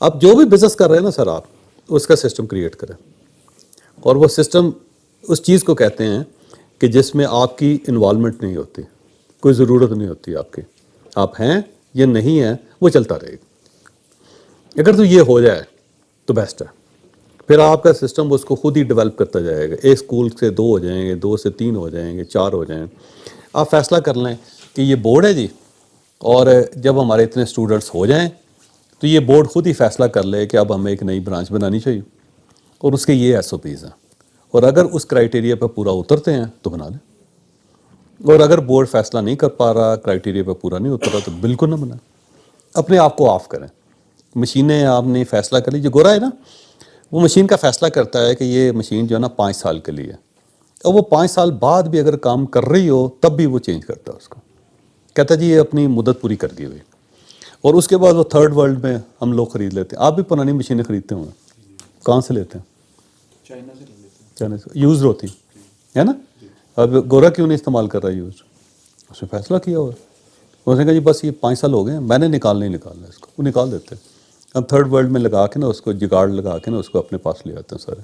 آپ جو بھی بزنس کر رہے ہیں نا سر، آپ اس کا سسٹم کریٹ کریں، اور وہ سسٹم اس چیز کو کہتے ہیں کہ جس میں آپ کی انوالومنٹ نہیں ہوتی، کوئی ضرورت نہیں ہوتی آپ کی، آپ ہیں یا نہیں ہیں وہ چلتا رہے گا۔ اگر تو یہ ہو جائے تو بیسٹ ہے، پھر آپ کا سسٹم اس کو خود ہی ڈیولپ کرتا جائے گا، ایک اسکول سے 2 ہو جائیں گے، 2 سے 3 ہو جائیں گے، 4 ہو جائیں، آپ فیصلہ کر لیں کہ یہ بورڈ ہے جی، اور جب ہمارے اتنے اسٹوڈنٹس ہو جائیں تو یہ بورڈ خود ہی فیصلہ کر لے کہ اب ہمیں ایک نئی برانچ بنانی چاہیے، اور اس کے یہ ایس او پیز ہیں، اور اگر اس کرائٹیریا پہ پورا اترتے ہیں تو بنا لیں، اور اگر بورڈ فیصلہ نہیں کر پا رہا، کرائٹیریا پہ پورا نہیں اتر رہا، تو بالکل نہ بنائیں، اپنے آپ کو آف کریں۔ مشینیں آپ نے فیصلہ کر لی، جو گورا ہے نا وہ مشین کا فیصلہ کرتا ہے کہ یہ مشین جو ہے نا 5 سال کے لیے، اور وہ 5 سال بعد بھی اگر کام کر رہی ہو تب بھی وہ چینج کرتا ہے اس کو، کہتا ہے جی یہ اپنی مدت پوری کر دی ہوئی، اور اس کے بعد وہ تھرڈ ورلڈ میں ہم لوگ خرید لیتے ہیں۔ آپ بھی پرانی مشینیں خریدتے ہوں گے، کہاں سے لیتے ہیں؟ چائنا سے لے لیتے ہیں، چائنا سے یوزڈ ہوتی ہے نا۔ اب گورا کیوں نہیں استعمال کر رہا ہے یوزڈ؟ اس نے فیصلہ کیا ہوا ہے، اس نے کہا جی بس یہ 5 سال ہو گئے ہیں، میں نے نکالنا اس کو، وہ نکال دیتے ہیں۔ اب تھرڈ ورلڈ میں لگا کے نا اس کو جگاڑ لگا کے نا اس کو اپنے پاس لے آتے ہیں سارے۔